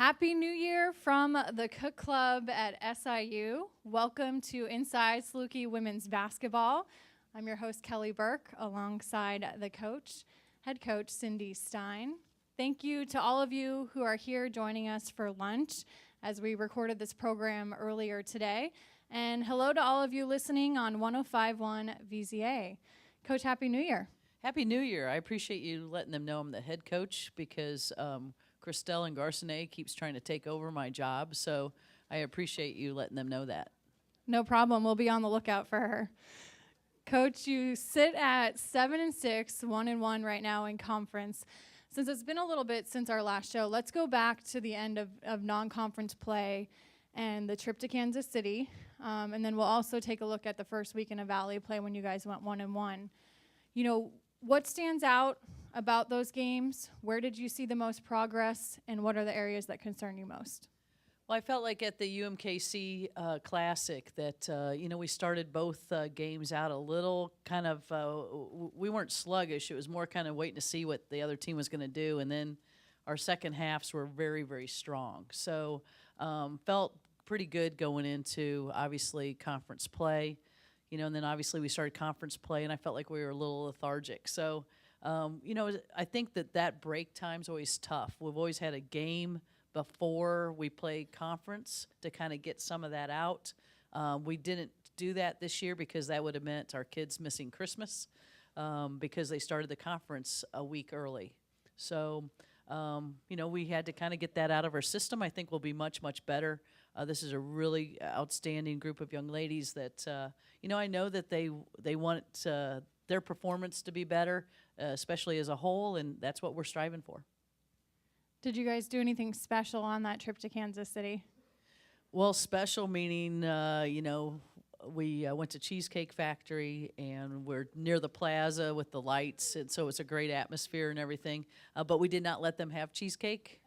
Happy New Year from the Cook Club at SIU. Welcome to Inside Saluki Women's Basketball. I'm your host, Kelly Burke, alongside the head coach, Cindy Styne. Thank you to all of you who are here joining us for lunch as we recorded this program earlier today. And hello to all of you listening on 105.1 VZA. Coach, Happy New Year. Happy New Year. I appreciate you letting them know I'm the head coach because Christelle and Garcinet keeps trying to take over my job. So I appreciate you letting them know that. No problem. We'll be on the lookout for her. Coach, you sit at 7-6, 1-1 right now in conference. Since it's been a little bit since our last show, let's go back to the end of non-conference play and the trip to Kansas City. And then we'll also take a look at the first weekend of Valley play when you guys went 1-1. You know, what stands out about those games? Where did you see the most progress, and what are the areas that concern you most? Well, I felt like at the UMKC Classic that, we started both games out a little kind of, we weren't sluggish. It was more kind of waiting to see what the other team was going to do. And then our second halves were very, very strong. So felt pretty good going into, obviously, conference play. And then obviously we started conference play, and I felt like we were a little lethargic. So, I think that break time's always tough. We've always had a game before we play conference to kind of get some of that out. We didn't do that this year because that would have meant our kids missing Christmas because they started the conference a week early. So, we had to kind of get that out of our system. I think we'll be much, much better. This is a really outstanding group of young ladies that, I know that they want their performance to be better, especially as a whole, and that's what we're striving for. Did you guys do anything special on that trip to Kansas City? Well, special meaning, we went to Cheesecake Factory, and we're near the plaza with the lights, and so it's a great atmosphere and everything. But we did not let them have cheesecake,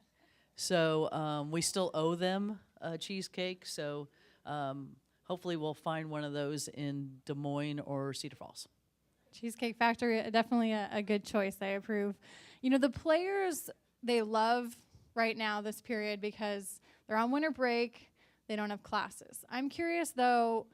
so we still owe them cheesecake. So hopefully we'll find one of those in Des Moines or Cedar Falls. Cheesecake Factory, definitely a good choice. I approve. The players, they love right now this period because they're on winter break. They don't have classes. I'm curious, though,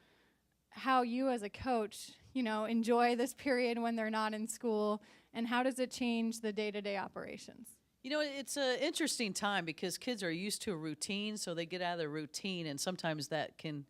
how you as a coach, enjoy this period when they're not in school, and how does it change the day-to-day operations? It's an interesting time because kids are used to a routine, so they get out of their routine, and sometimes that can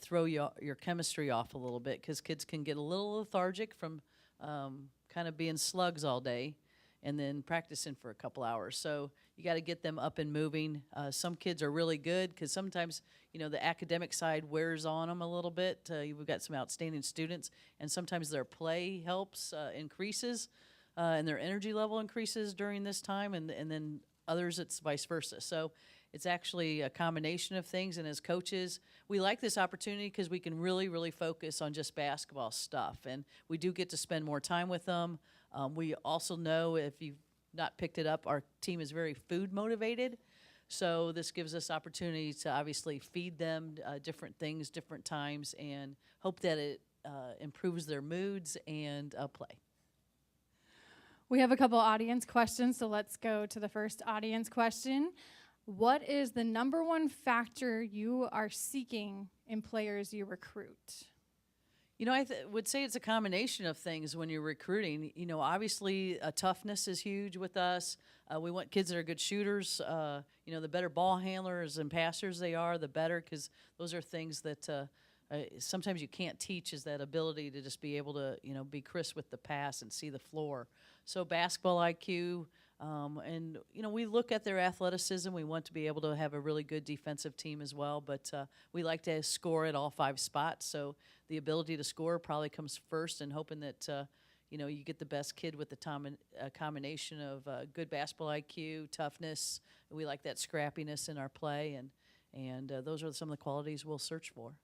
throw your chemistry off a little bit because kids can get a little lethargic from kind of being slugs all day and then practicing for a couple hours. So you got to get them up and moving. Some kids are really good because sometimes, the academic side wears on them a little bit. We've got some outstanding students, and sometimes their play helps, increases, and their energy level increases during this time, and then others it's vice versa. So it's actually a combination of things, and as coaches, we like this opportunity because we can really, really focus on just basketball stuff, and we do get to spend more time with them. We also know, if you've not picked it up, our team is very food motivated, so this gives us opportunity to obviously feed them different things, different times, and hope that it improves their moods and play. We have a couple audience questions, so let's go to the first audience question. What is the number one factor you are seeking in players you recruit? I would say it's a combination of things when you're recruiting. Obviously, toughness is huge with us. We want kids that are good shooters. The better ball handlers and passers they are, the better, because those are things that sometimes you can't teach, is that ability to just be able to, be crisp with the pass and see the floor. So basketball IQ, and, we look at their athleticism. We want to be able to have a really good defensive team as well, but we like to score at all 5 spots. So the ability to score probably comes first, and hoping that, you get the best kid with the combination of good basketball IQ, toughness. We like that scrappiness in our play, and those are some of the qualities we'll search for.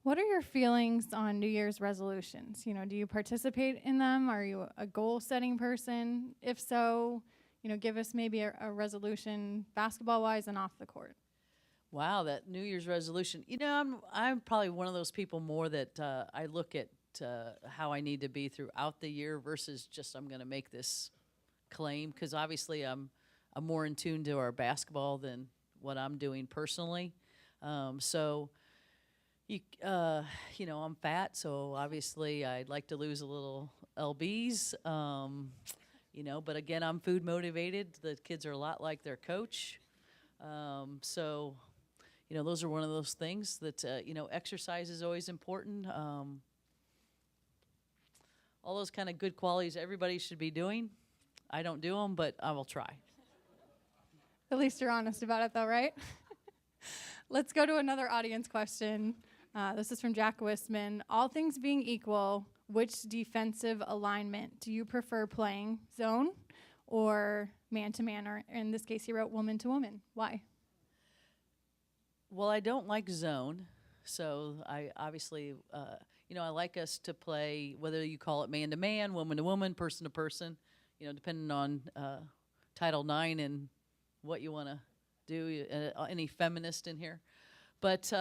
What are your feelings on New Year's resolutions? Do you participate in them? Are you a goal-setting person? If so, give us maybe a resolution basketball-wise and off the court. Wow, that New Year's resolution. I'm probably one of those people more that I look at how I need to be throughout the year versus just I'm going to make this claim, because obviously I'm more in tune to our basketball than what I'm doing personally. So, I'm fat, so obviously I'd like to lose a little lbs. But again, I'm food motivated. The kids are a lot like their coach. So, those are one of those things that, exercise is always important. All those kind of good qualities everybody should be doing. I don't do them, but I will try. At least you're honest about it, though, right? Let's go to another audience question. This is from Jack Wistman. All things being equal, which defensive alignment do you prefer playing? Zone or man-to-man? Or in this case, he wrote woman-to-woman. Why? Well, I don't like zone, so I obviously, I like us to play, whether you call it man-to-man, woman-to-woman, person-to-person, depending on Title IX and what you want to do, any feminist in here. But,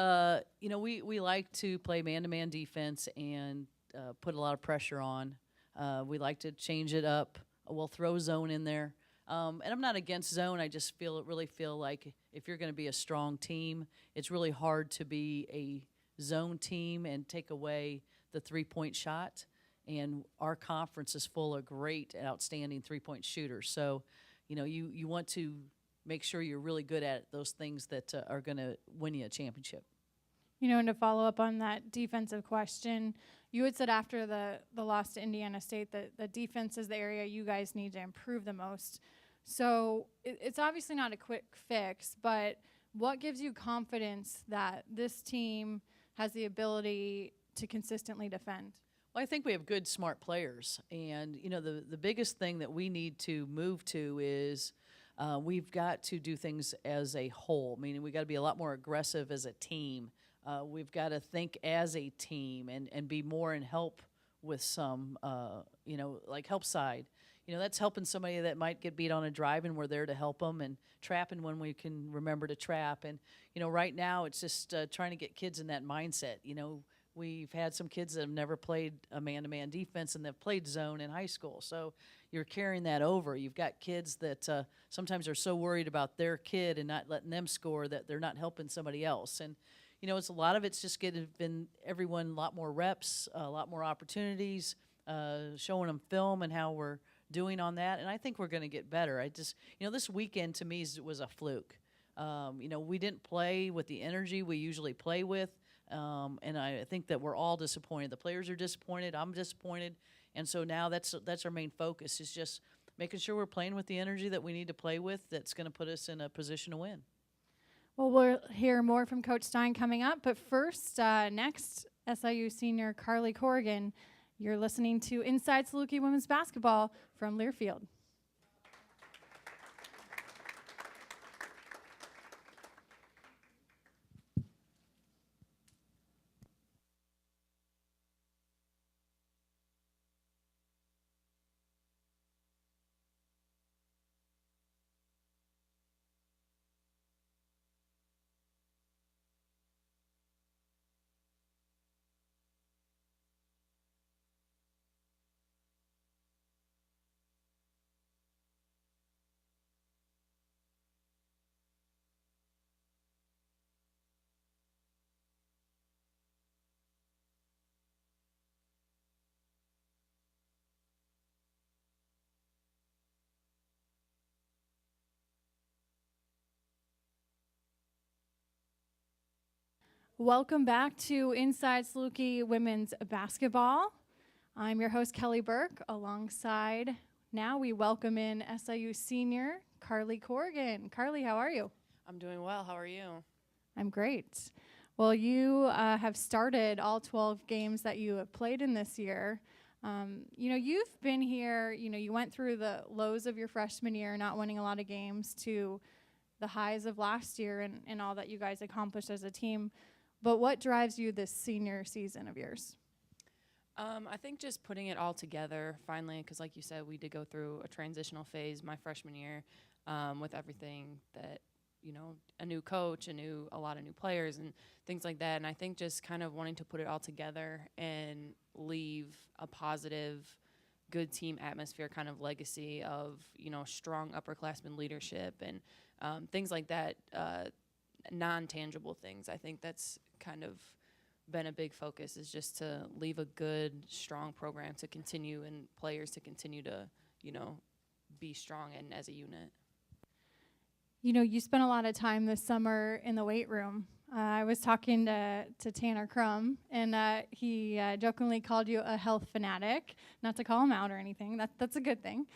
we like to play man-to-man defense and put a lot of pressure on. We like to change it up. We'll throw zone in there. And I'm not against zone. I just really feel like if you're going to be a strong team, it's really hard to be a zone team and take away the three-point shot. And our conference is full of great and outstanding three-point shooters. So, you want to make sure you're really good at those things that are going to win you a championship. And to follow up on that defensive question, you had said after the loss to Indiana State that the defense is the area you guys need to improve the most. So it's obviously not a quick fix, but what gives you confidence that this team has the ability to consistently defend? Well, I think we have good, smart players. And, the biggest thing that we need to move to is we've got to do things as a whole, meaning we've got to be a lot more aggressive as a team. We've got to think as a team and be more in help with some, like help side. That's helping somebody that might get beat on a drive, and we're there to help them, and trapping when we can remember to trap. And, right now it's just trying to get kids in that mindset. We've had some kids that have never played a man-to-man defense, and they've played zone in high school. So you're carrying that over. You've got kids that sometimes are so worried about their kid and not letting them score that they're not helping somebody else. And, it's a lot of it's just giving everyone a lot more reps, a lot more opportunities, showing them film and how we're doing on that. And I think we're going to get better. This weekend to me was a fluke. We didn't play with the energy we usually play with. And I think that we're all disappointed. The players are disappointed. I'm disappointed. And so now that's our main focus, is just making sure we're playing with the energy that we need to play with that's going to put us in a position to win. Well, we'll hear more from Coach Styne coming up. But first, next, SIU senior Carly Corrigan. You're listening to Inside Saluki Women's Basketball from Learfield. Welcome back to Inside Saluki Women's Basketball. I'm your host, Kelly Burke. Alongside, now we welcome in SIU senior Carly Corrigan. Carly, how are you? I'm doing well. How are you? I'm great. Well, you have started all 12 games that you have played in this year. You've been here, you went through the lows of your freshman year, not winning a lot of games, to the highs of last year and all that you guys accomplished as a team. But what drives you this senior season of yours? I think just putting it all together finally, because like you said, we did go through a transitional phase my freshman year with everything that, a new coach, a lot of new players and things like that. And I think just kind of wanting to put it all together and leave a positive, good team atmosphere kind of legacy of, strong upperclassmen leadership and things like that non-tangible things. I think that's kind of been a big focus, is just to leave a good, strong program to continue and players to continue to, be strong and as a unit. You spent a lot of time this summer in the weight room. I was talking to Tanner Crum, and he jokingly called you a health fanatic. Not to call him out or anything. That's a good thing.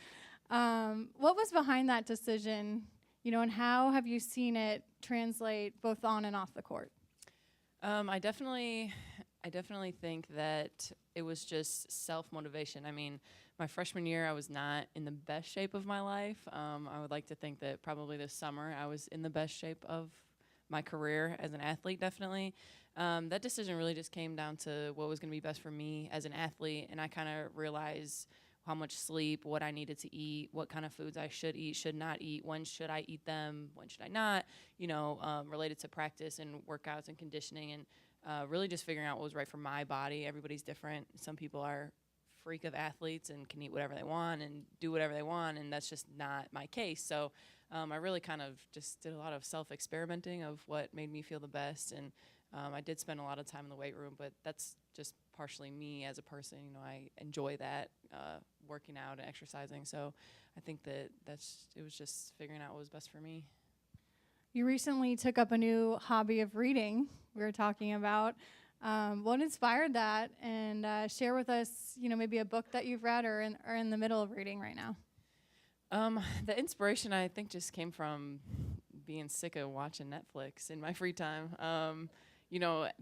What was behind that decision, and how have you seen it translate both on and off the court? I definitely think that it was just self-motivation. I mean, my freshman year, I was not in the best shape of my life. I would like to think that probably this summer I was in the best shape of my career as an athlete, definitely. That decision really just came down to what was going to be best for me as an athlete, and I kind of realized how much sleep, what I needed to eat, what kind of foods I should eat, should not eat, when should I eat them, when should I not, related to practice and workouts and conditioning, and really just figuring out what was right for my body. Everybody's different. Some people are freak of athletes and can eat whatever they want and do whatever they want, and that's just not my case. So I really kind of just did a lot of self-experimenting of what made me feel the best, and I did spend a lot of time in the weight room, but that's just partially me as a person. I enjoy that, working out and exercising. So I think that it was just figuring out what was best for me. You recently took up a new hobby of reading. We were talking about what inspired that, and share with us, maybe a book that you've read or in the middle of reading right now. The inspiration, I think, just came from being sick of watching Netflix in my free time.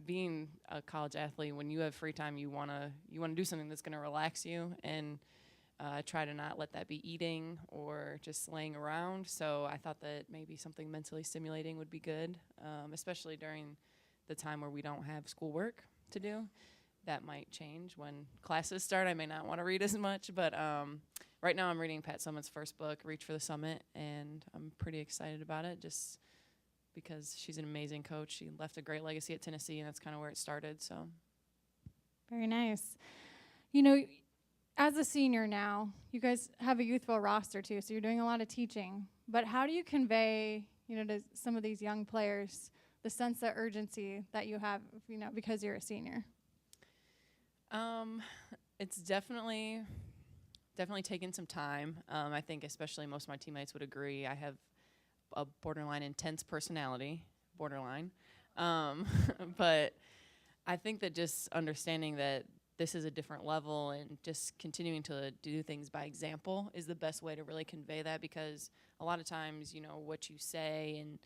Being a college athlete, when you have free time, you wanna do something that's gonna relax you, and try to not let that be eating or just laying around. So I thought that maybe something mentally stimulating would be good, especially during the time where we don't have schoolwork to do. That might change when classes start. I may not want to read as much, but right now I'm reading Pat Summitt's first book, Reach for the Summit, and I'm pretty excited about it just because she's an amazing coach. She left a great legacy at Tennessee, and that's kind of where it started. So, very nice. As a senior now, you guys have a youthful roster too, so you're doing a lot of teaching. But how do you convey, to some of these young players the sense of urgency that you have, because you're a senior? It's definitely taken some time. I think especially most of my teammates would agree. I have a borderline intense personality, but I think that just understanding that this is a different level and just continuing to do things by example is the best way to really convey that, because a lot of times, what you say and,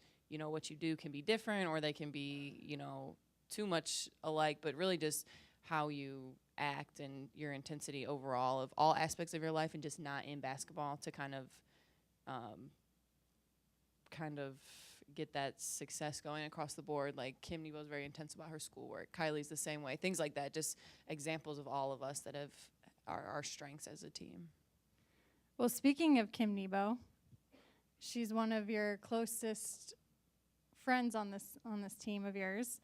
what you do can be different, or they can be, too much alike, but really just how you act and your intensity overall of all aspects of your life, and just not in basketball, to kind of get that success going across the board. Like Kim Nebo's very intense about her schoolwork. Kylie's the same way. Things like that, just examples of all of us that have our strengths as a team. Well, speaking of Kim Nebo, she's one of your closest friends on this team of yours.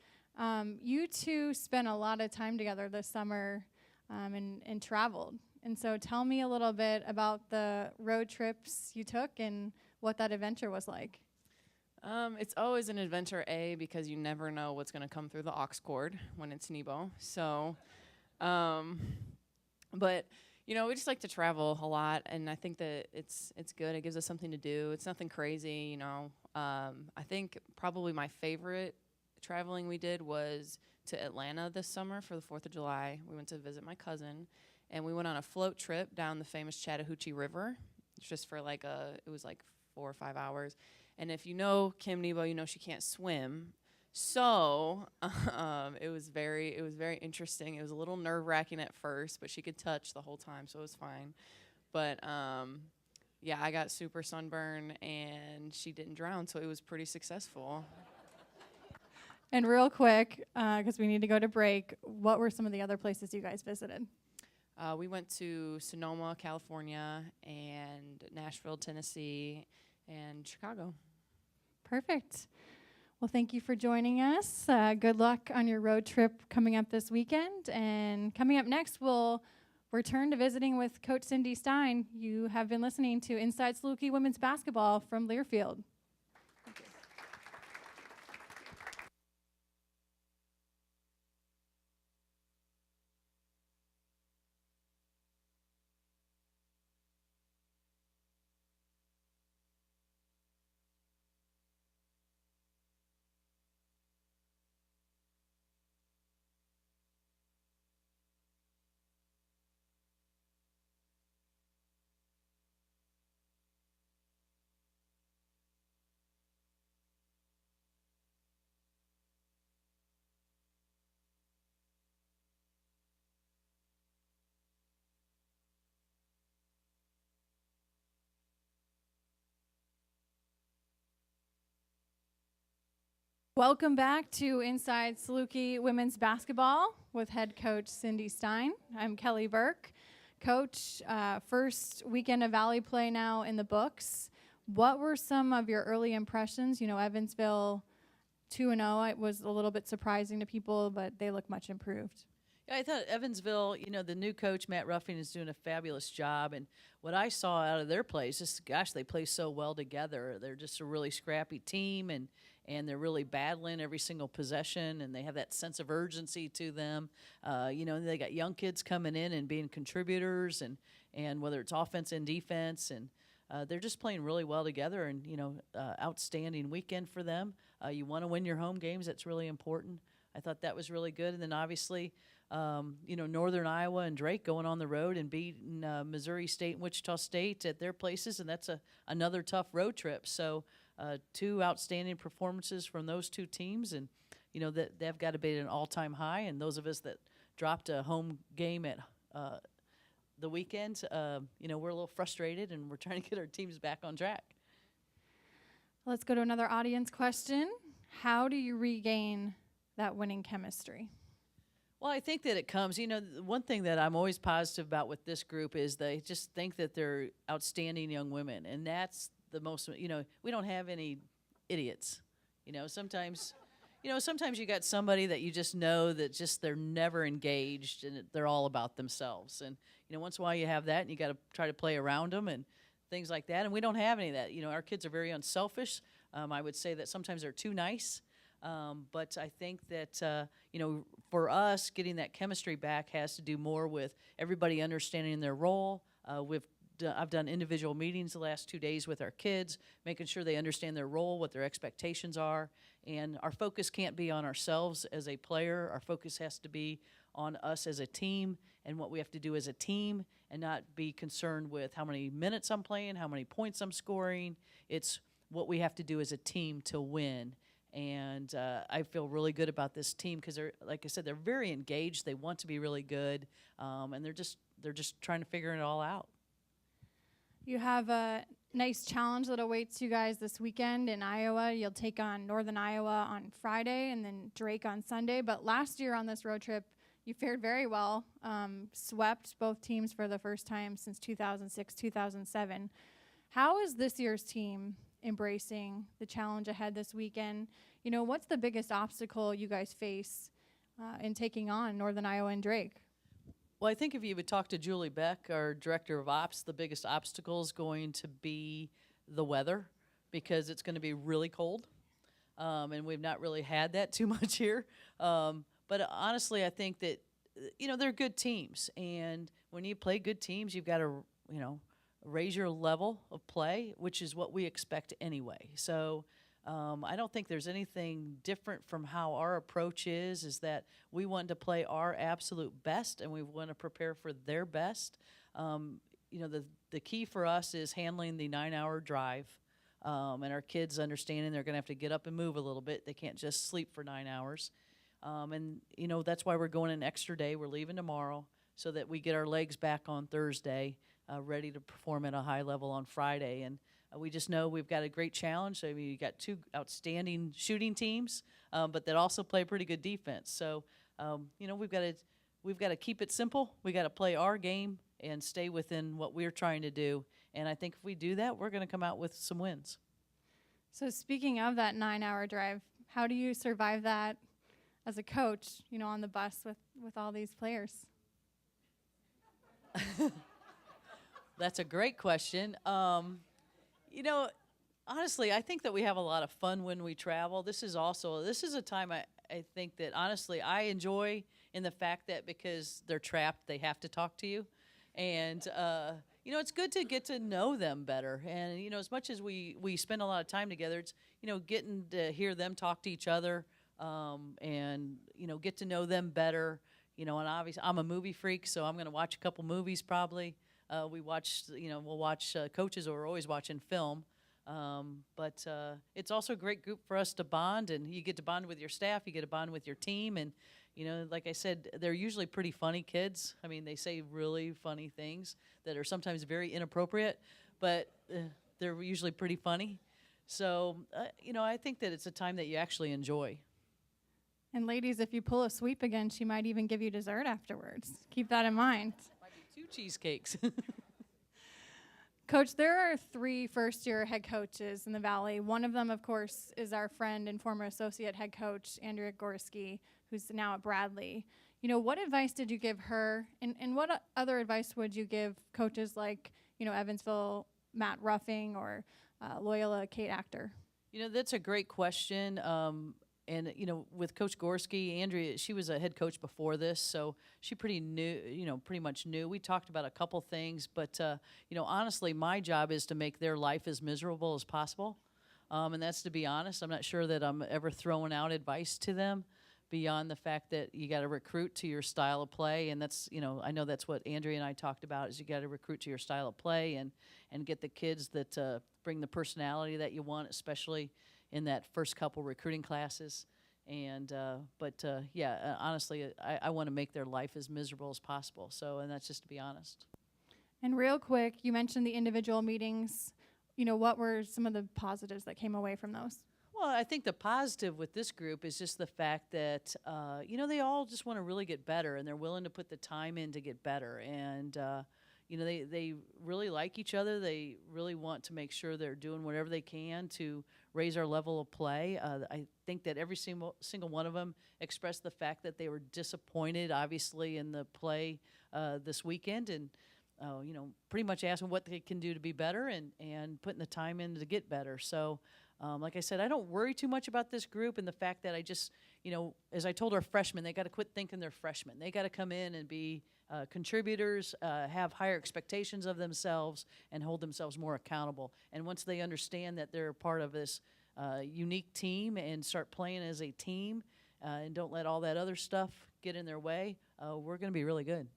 You two spent a lot of time together this summer and traveled. And so tell me a little bit about the road trips you took and what that adventure was like. It's always an adventure, because you never know what's going to come through the aux cord when it's Nebo. So, but, we just like to travel a lot, and I think that it's good. It gives us something to do. It's nothing crazy, I think probably my favorite traveling we did was to Atlanta this summer for the 4th of July. We went to visit my cousin, and we went on a float trip down the famous Chattahoochee River. It's just for it was like 4 or 5 hours. And if you know Kim Nebo, she can't swim. So it was very interesting. It was a little nerve-wracking at first, but she could touch the whole time, so it was fine. But I got super sunburned, and she didn't drown, so it was pretty successful. And real quick, because we need to go to break, what were some of the other places you guys visited? We went to Sonoma, California, and Nashville, Tennessee, and Chicago. Perfect. Well, thank you for joining us. Good luck on your road trip coming up this weekend. And coming up next, we'll return to visiting with Coach Cindy Styne. You have been listening to Inside Saluki Women's Basketball from Learfield. Thank you. Welcome back to Inside Saluki Women's Basketball with head coach Cindy Styne. I'm Kelly Burke. Coach, first weekend of Valley play now in the books. What were some of your early impressions? You know, Evansville 2-0, it was a little bit surprising to people, but they look much improved. Yeah, I thought Evansville, you know, the new coach, Matt Ruffing, is doing a fabulous job. And what I saw out of their plays, just, gosh, they play so well together. They're just a really scrappy team, and they're really battling every single possession, and they have that sense of urgency to them. You know, they got young kids coming in and being contributors, and whether it's offense and defense, and they're just playing really well together, and, you know, outstanding weekend for them. You want to win your home games. That's really important. I thought that was really good. And then obviously, you know, Northern Iowa and Drake going on the road and beating Missouri State and Wichita State at their places, and that's another tough road trip. So two outstanding performances from those two teams, and, you know, that they've got to be at an all-time high. And those of us that dropped a home game at the weekend, you know, we're a little frustrated, and we're trying to get our teams back on track. Let's go to another audience question. How do you regain that winning chemistry? Well, I think that it comes, you know, one thing that I'm always positive about with this group is they just think that they're outstanding young women. And that's the most, you know, we don't have any idiots. You know, sometimes you got somebody that you just know that just they're never engaged and they're all about themselves. And, you know, once in a while you have that, and you got to try to play around them and things like that. And we don't have any of that. You know, our kids are very unselfish. I would say that sometimes they're too nice. But I think that, you know, for us, getting that chemistry back has to do more with everybody understanding their role. I've done individual meetings the last 2 days with our kids, making sure they understand their role, what their expectations are. And our focus can't be on ourselves as a player. Our focus has to be on us as a team and what we have to do as a team, and not be concerned with how many minutes I'm playing, how many points I'm scoring. It's what we have to do as a team to win. And I feel really good about this team because they're, like I said, they're very engaged. They want to be really good, and they're just trying to figure it all out. You have a nice challenge that awaits you guys this weekend in Iowa. You'll take on Northern Iowa on Friday and then Drake on Sunday. But last year on this road trip, you fared very well, swept both teams for the first time since 2006, 2007. How is this year's team embracing the challenge ahead this weekend? You know, what's the biggest obstacle you guys face in taking on Northern Iowa and Drake? Well, I think if you would talk to Julie Beck, our director of ops, the biggest obstacle is going to be the weather, because it's going to be really cold, and we've not really had that too much here. But honestly, I think that, you know, they're good teams, and when you play good teams, you've got to, you know, raise your level of play, which is what we expect anyway. So I don't think there's anything different from how our approach is that we want to play our absolute best, and we want to prepare for their best. You know, the key for us is handling the 9-hour drive, and our kids understanding they're going to have to get up and move a little bit. They can't just sleep for 9 hours. And, you know, that's why we're going an extra day. We're leaving tomorrow so that we get our legs back on Thursday, ready to perform at a high level on Friday. And we just know we've got a great challenge. I mean, you got two outstanding shooting teams, but that also play pretty good defense. So, you know, we've got to keep it simple. We got to play our game and stay within what we're trying to do. And I think if we do that, we're going to come out with some wins. So speaking of that 9-hour drive, how do you survive that as a coach, you know, on the bus with all these players? That's a great question. You know, honestly, I think that we have a lot of fun when we travel. This is a time I think that, honestly, I enjoy in the fact that because they're trapped, they have to talk to you. And, you know, it's good to get to know them better. And, you know, as much as we spend a lot of time together, it's, you know, getting to hear them talk to each other, and, you know, get to know them better. You know, and obviously I'm a movie freak, so I'm going to watch a couple movies probably. We'll watch coaches, or we're always watching film. But it's also a great group for us to bond, and you get to bond with your staff, you get to bond with your team. And, you know, like I said, they're usually pretty funny kids. I mean, they say really funny things that are sometimes very inappropriate, but they're usually pretty funny. So, I think that it's a time that you actually enjoy. And ladies, if you pull a sweep again, she might even give you dessert afterwards. Keep that in mind. Might be 2 cheesecakes. Coach, there are 3 first-year head coaches in the Valley. One of them, of course, is our friend and former associate head coach, Andrea Gorski, who's now at Bradley. What advice did you give her, and what other advice would you give coaches like, Evansville, Matt Ruffing, or Loyola, Kate Actor? That's a great question. And, with Coach Gorski, Andrea, she was a head coach before this, so she pretty much knew. We talked about a couple things, but, honestly, my job is to make their life as miserable as possible. And that's to be honest. I'm not sure that I'm ever throwing out advice to them beyond the fact that you got to recruit to your style of play. And that's, I know that's what Andrea and I talked about, is you got to recruit to your style of play and get the kids that bring the personality that you want, especially in that first couple recruiting classes. And honestly, I want to make their life as miserable as possible. So, and that's just to be honest. And real quick, you mentioned the individual meetings. What were some of the positives that came away from those? Well, I think the positive with this group is just the fact that, they all just want to really get better, and they're willing to put the time in to get better. And, they really like each other. They really want to make sure they're doing whatever they can to raise our level of play. I think that every single one of them expressed the fact that they were disappointed, obviously, in the play this weekend, and pretty much asking what they can do to be better and putting the time in to get better. So, like I said, I don't worry too much about this group and the fact that I just, as I told our freshmen, they got to quit thinking they're freshmen. They got to come in and be contributors, have higher expectations of themselves, and hold themselves more accountable. And once they understand that they're part of this unique team and start playing as a team and don't let all that other stuff get in their way, we're going to be really good.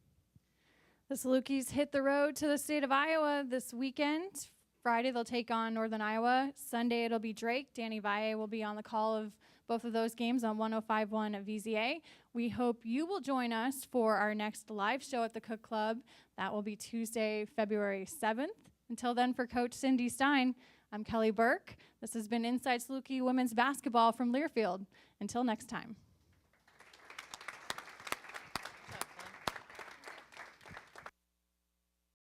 The Salukis hit the road to the state of Iowa this weekend. Friday, they'll take on Northern Iowa. Sunday, it'll be Drake. Danny Valle will be on the call of both of those games on 105.1 at VZA. We hope you will join us for our next live show at the Cook Club. That will be Tuesday, February 7th. Until then, for Coach Cindy Styne, I'm Kelly Burke. This has been Inside Saluki Women's Basketball from Learfield. Until next time.